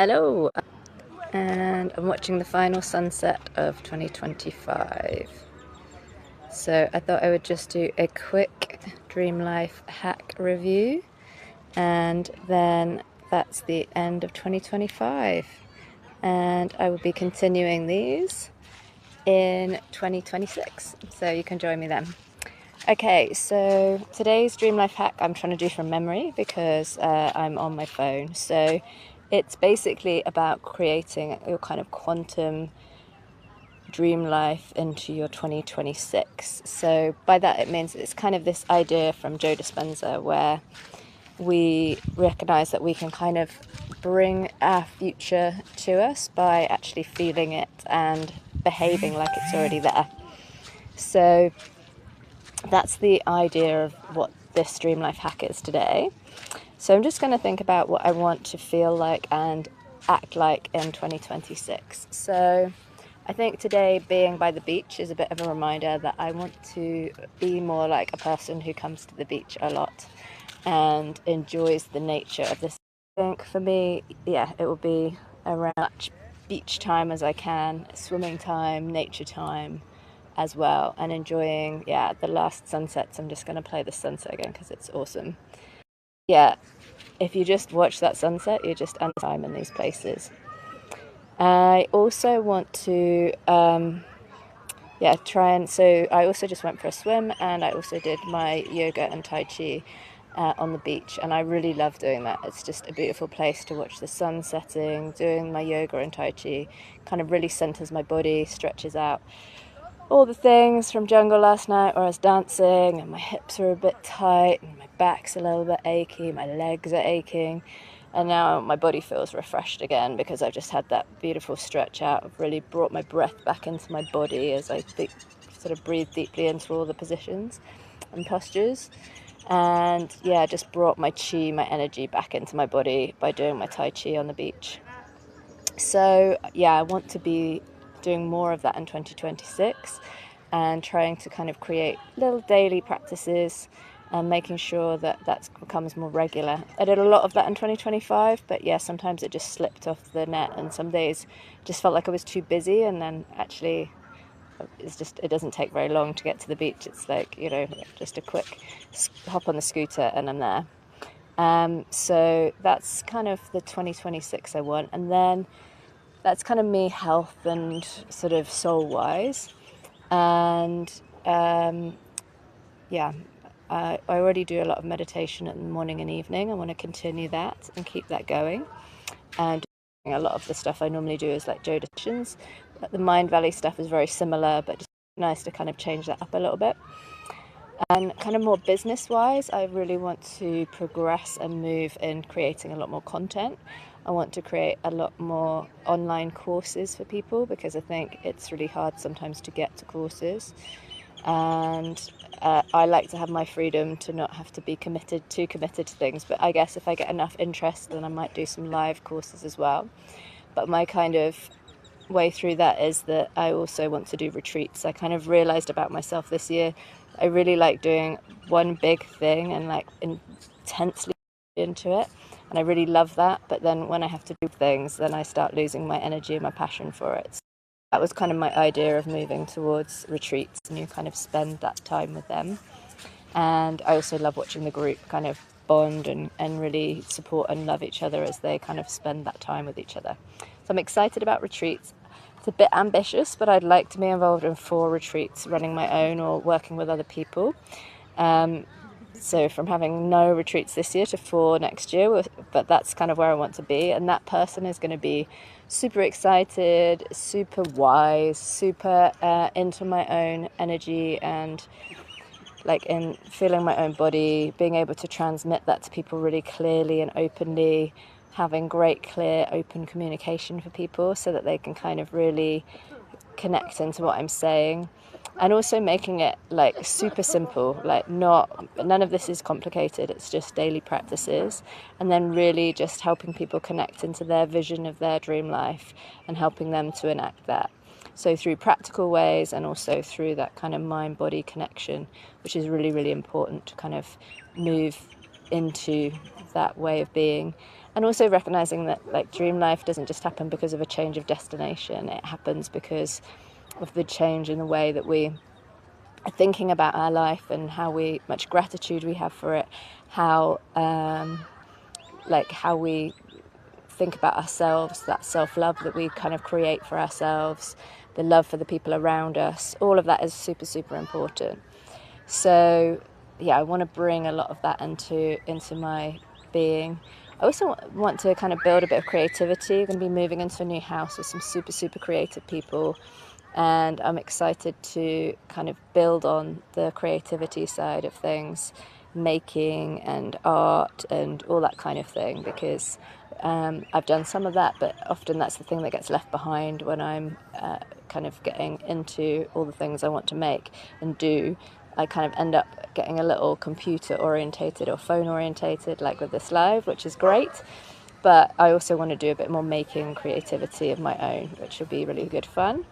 Hello, and I'm watching the final sunset of 2025. So I thought I would just do a quick Dream Life hack review, and then that's the end of 2025. And I will be continuing these in 2026, so you can join me then. Okay, so today's Dream Life hack I'm trying to do from memory because I'm on my phone. So it's basically about creating your kind of quantum dream life into your 2026. So by that it means it's kind of this idea from Joe Dispenza where we recognize that we can kind of bring our future to us by actually feeling it and behaving like it's already there. So that's the idea of what this Dream Life hack is today. So I'm just going to think about what I want to feel like and act like in 2026. So I think today being by the beach is a bit of a reminder that I want to be more like a person who comes to the beach a lot and enjoys the nature of this. I think for me, yeah, it will be around much beach time as I can, swimming time, nature time as well, and enjoying, yeah, the last sunsets. I'm just going to play the sunset again because it's awesome. Yeah, if you just watch that sunset, you just end time in these places. I also want to, try and, so I also just went for a swim and I also did my yoga and Tai Chi on the beach, and I really love doing that. It's just a beautiful place to watch the sun setting. Doing my yoga and Tai Chi kind of really centers my body, stretches out all the things from jungle last night where I was dancing and my hips are a bit tight and my back's a little bit achy, my legs are aching, and now my body feels refreshed again because I've just had that beautiful stretch out. I've really brought my breath back into my body as I sort of breathe deeply into all the positions and postures, and yeah, just brought my chi, my energy back into my body by doing my Tai Chi on the beach. So yeah, I want to be doing more of that in 2026 and trying to kind of create little daily practices and making sure that that becomes more regular. I did a lot of that in 2025, but yeah, sometimes it just slipped off the net and some days just felt like I was too busy, and then actually it doesn't take very long to get to the beach. It's like, just a quick hop on the scooter and I'm there. So that's kind of the 2026 I want. And then that's kind of me health and sort of soul wise. And I already do a lot of meditation in the morning and evening. I want to continue that and keep that going. And a lot of the stuff I normally do is like Joe Dispenza. The Mind Valley stuff is very similar, but just nice to kind of change that up a little bit. And kind of more business wise, I really want to progress and move in creating a lot more content. I want to create a lot more online courses for people because I think it's really hard sometimes to get to courses. And I like to have my freedom to not have to be too committed to things. But I guess if I get enough interest, then I might do some live courses as well. But my kind of way through that is that I also want to do retreats. I kind of realized about myself this year, I really like doing one big thing and like intensely into it, and I really love that. But then when I have to do things, then I start losing my energy and my passion for it. So that was kind of my idea of moving towards retreats, and you kind of spend that time with them. And I also love watching the group kind of bond and really support and love each other as they kind of spend that time with each other. So I'm excited about retreats. It's a bit ambitious, but I'd like to be involved in 4 retreats, running my own or working with other people. So from having no retreats this year to 4 next year, but that's kind of where I want to be. And that person is going to be super excited, super wise, super into my own energy and like in feeling my own body, being able to transmit that to people really clearly and openly, having great, clear, open communication for people so that they can kind of really connect into what I'm saying. And also making it like super simple, like none of this is complicated, it's just daily practices. And then really just helping people connect into their vision of their dream life and helping them to enact that. So through practical ways and also through that kind of mind-body connection, which is really, really important to kind of move into that way of being. And also recognizing that like dream life doesn't just happen because of a change of destination. It happens because of the change in the way that we are thinking about our life and how much gratitude we have for it, how we think about ourselves, that self-love that we kind of create for ourselves, the love for the people around us. All of that is super, super important. So yeah, I want to bring a lot of that into my being. I also want to kind of build a bit of creativity. I'm going to be moving into a new house with some super, super creative people, and I'm excited to kind of build on the creativity side of things, making and art and all that kind of thing, because I've done some of that, but often that's the thing that gets left behind when I'm kind of getting into all the things I want to make and do. I kind of end up getting a little computer orientated or phone orientated, like with this live, which is great. But I also want to do a bit more making creativity of my own, which will be really good fun.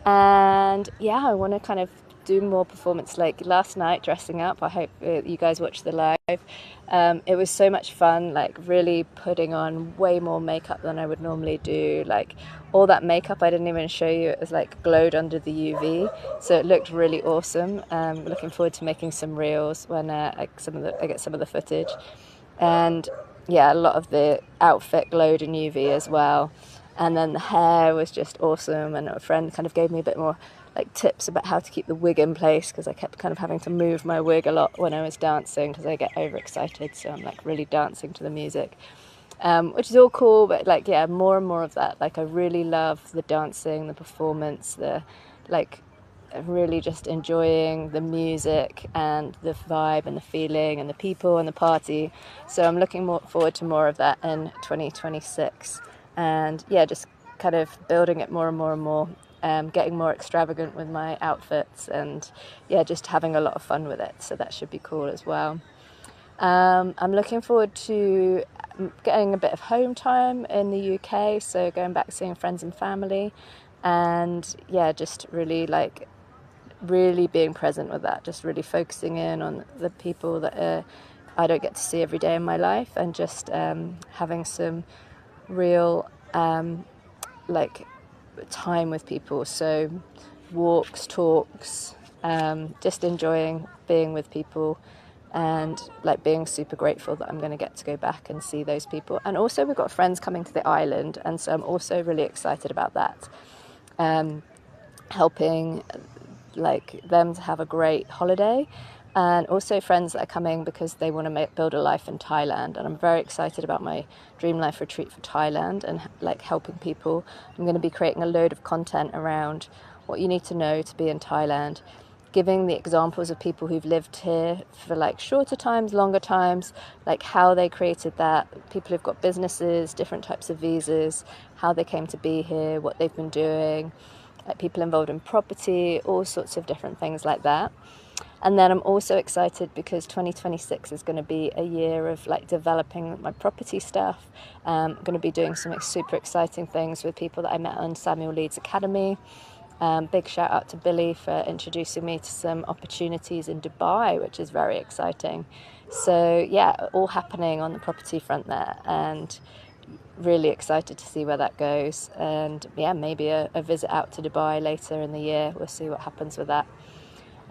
And yeah, I want to kind of do more performance. Like last night, dressing up, I hope you guys watched the live. It was so much fun, like really putting on way more makeup than I would normally do. Like all that makeup I didn't even show you, it was like glowed under the UV, so it looked really awesome. Looking forward to making some reels when I get some of the footage. And yeah, a lot of the outfit glowed in UV as well. And then the hair was just awesome, and a friend kind of gave me a bit more like tips about how to keep the wig in place, because I kept kind of having to move my wig a lot when I was dancing because I get overexcited, so I'm like really dancing to the music, which is all cool. But like, yeah, more and more of that. Like I really love the dancing, the performance, the like really just enjoying the music and the vibe and the feeling and the people and the party. So I'm looking forward to more of that in 2026. And yeah, just kind of building it more and more and more, getting more extravagant with my outfits, and yeah, just having a lot of fun with it. So that should be cool as well. I'm looking forward to getting a bit of home time in the UK, so going back seeing friends and family, and yeah, just really being present with that, just really focusing in on the people that I don't get to see every day in my life, and just having some real like time with people. So walks, talks, just enjoying being with people, and like being super grateful that I'm going to get to go back and see those people. And also we've got friends coming to the island, and so I'm also really excited about that, helping like them to have a great holiday, and also friends that are coming because they want to build a life in Thailand. And I'm very excited about my dream life retreat for Thailand and like helping people. I'm going to be creating a load of content around what you need to know to be in Thailand, giving the examples of people who've lived here for like shorter times, longer times, like how they created that, people who've got businesses, different types of visas, how they came to be here, what they've been doing, like people involved in property, all sorts of different things like that. And then I'm also excited because 2026 is going to be a year of like developing my property stuff. I'm going to be doing some super exciting things with people that I met on Samuel Leeds Academy. Big shout out to Billy for introducing me to some opportunities in Dubai, which is very exciting. So yeah, all happening on the property front there, and really excited to see where that goes. And yeah, maybe a visit out to Dubai later in the year. We'll see what happens with that.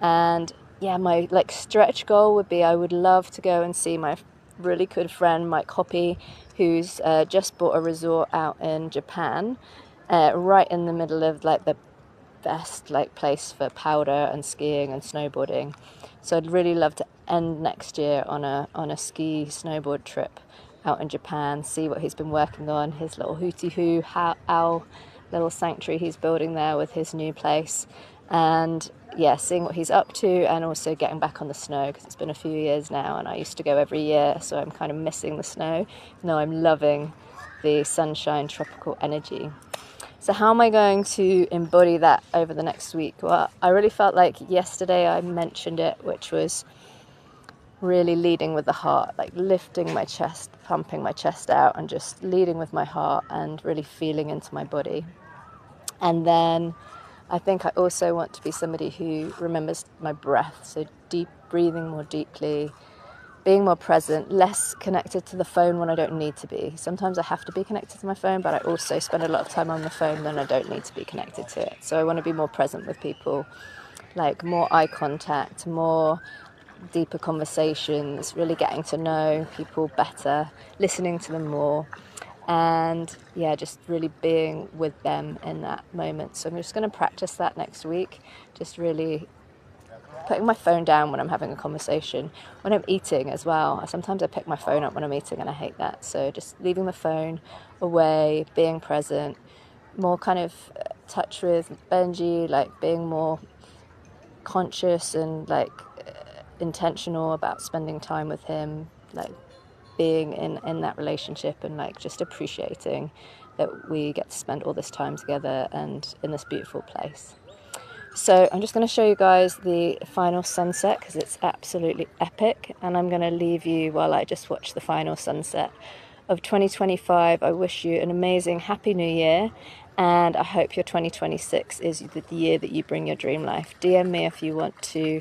And yeah, my like stretch goal would be, I would love to go and see my really good friend Mike Hoppy, who's just bought a resort out in Japan, right in the middle of like the best like place for powder and skiing and snowboarding. So I'd really love to end next year on a ski snowboard trip out in Japan, see what he's been working on, his little hooty hoo owl little sanctuary he's building there with his new place, and yeah, seeing what he's up to, and also getting back on the snow because it's been a few years now and I used to go every year, so I'm kind of missing the snow. No, I'm loving the sunshine, tropical energy. So how am I going to embody that over the next week? Well, I really felt like yesterday I mentioned it, which was really leading with the heart, like lifting my chest, pumping my chest out, and just leading with my heart and really feeling into my body. And then I think I also want to be somebody who remembers my breath, so deep breathing more deeply, being more present, less connected to the phone when I don't need to be. Sometimes I have to be connected to my phone, but I also spend a lot of time on the phone when I don't need to be connected to it. So I want to be more present with people, like more eye contact, more deeper conversations, really getting to know people better, listening to them more, and yeah, just really being with them in that moment. So I'm just going to practice that next week, just really putting my phone down when I'm having a conversation, when I'm eating as well. Sometimes I pick my phone up when I'm eating and I hate that. So just leaving the phone away, being present, more kind of touch with Benji, like being more conscious and like intentional about spending time with him, like being in that relationship, and like just appreciating that we get to spend all this time together and in this beautiful place. So I'm just going to show you guys the final sunset because it's absolutely epic, and I'm going to leave you while I just watch the final sunset of 2025. I wish you an amazing happy new year, and I hope your 2026 is the year that you bring your dream life. DM me if you want to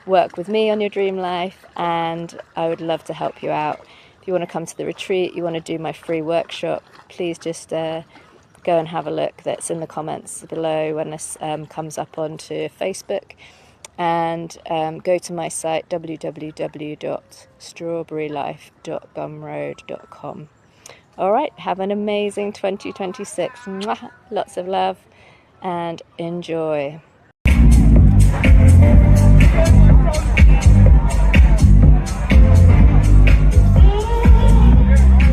work with me on your dream life, and I would love to help you out. If you want to come to the retreat, you want to do my free workshop, please just go and have a look. That's in the comments below when this comes up onto Facebook, and go to my site www.strawberrylife.gumroad.com. All right, have an amazing 2026. Mwah! Lots of love and enjoy.